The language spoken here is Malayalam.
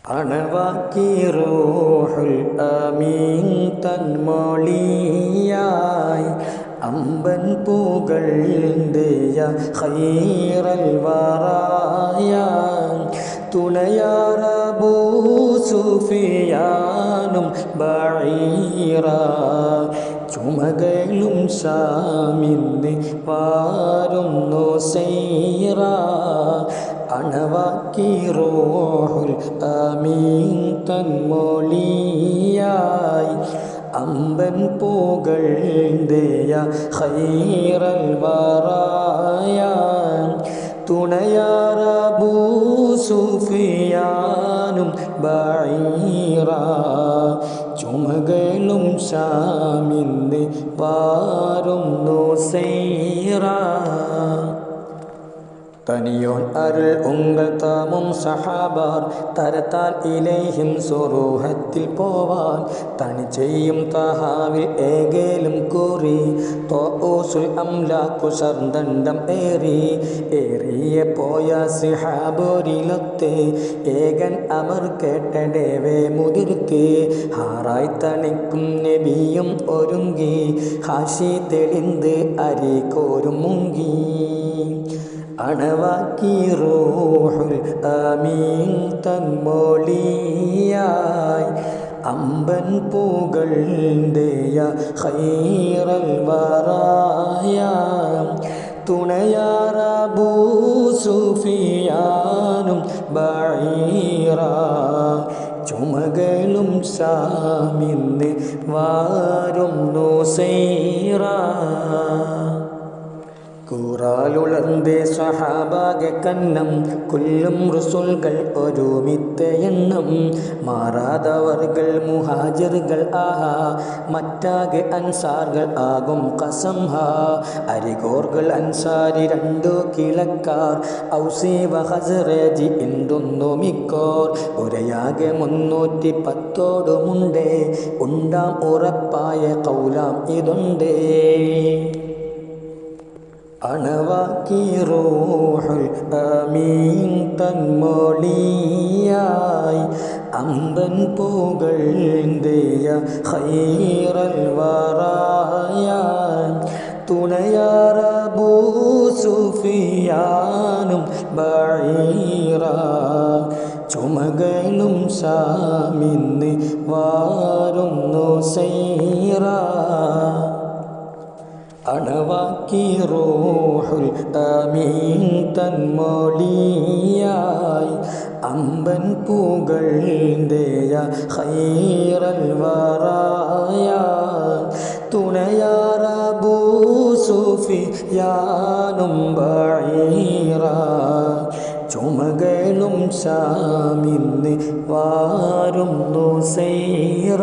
അണവാക്കി റൂഹുൽ അമീൻ തന്മൊഴിയായി അമ്പൻ പുകഴ്ന്തിയ ഖൈറൽ വറായ തുണയാർ അബൂ സുഫിയാനും ബഈറ ചുമകലും ശാമിന്ന് വാരുന്നു സൈറ അണവാക്കി റൂഹുൽ അമീൻ തന്മൊഴിയായി അമ്പൻ പുകഴ്ന്തിയ ഖൈറൽ വറായ തുണയാർ അബൂ സുഫിയാനും ബഈറ ചുമകലും ശാമിന്ന് വാരുന്നു സൈറ തനിയോൻ അരുൾ ഉങ്കൾ താമും സഹാബാർ തരത്താൽ ഇലൈഹിം സുറൂഹത്തിൽ പോവാൻ തനി ചെയ്യും തഹാവിൽ ഏകേലും കൂറി തോസുൽ അംലാക്കു സർദണ്ഡം ഏറിയ പോയ സിഹാബോരിലൊത്ത് ഏകൻ അമർ കേട്ടടേവേ മുതിർത്ത് ഹാറായി തണിക്കും നബിയും ഒരുങ്ങി ഹാഷി തെളിന്ത് അരി കോരും മുങ്ങി അണവാക്കി റൂഹുൽ അമീൻ തന്മൊഴിയായി അമ്പൻ പുകഴ്ന്തിയ ഖൈറൽ വറായ തുണയാർ അബൂ സുഫിയാനും ബഈറ ചുമകലും ശാമിന്ന് വാരുന്നു സൈറ കൂറാലുളർന്നേ സ്വഹാബാകെ കന്നം കൊല്ലും റുസുൽകൾ ഒരുമിത്ത എണ്ണം മാറാതവർകൾ മുഹാജിറുകൾ ആഹാ മറ്റാകെ അൻസാറുകൾ ആകും ഖസം ഹാ അരികോർകൾ അൻസാരി രണ്ടു കിളക്കാർ ഔസി വ ഖസ്റജി എന്തൊന്നു മിക്കോർ ഒരയാകെ 310 ഉണ്ടാം ഉറപ്പായ ഖൗലാം ഇതുണ്ടേ അണവാക്കി റൂഹുൽ അമീൻ തന്മൊഴിയായി അമ്പൻ പുകഴ്ന്തിയ ഖൈറൽ വറായ തുണയാർ അബൂ സുഫിയാനും ബഈറ ചുമകലും ശാമിന്ന് വാരുന്നു സൈറ അണവാക്കി റൂഹുൽ അമീൻ തന്മൊഴിയായി അമ്പൻ പുകഴ്ന്തിയ ഖൈറൽ വറായ തുണയാർ അബൂ സുഫിയാനും ബഈറ ചുമകലും ശാമിന്ന് വാരുന്നു സൈറ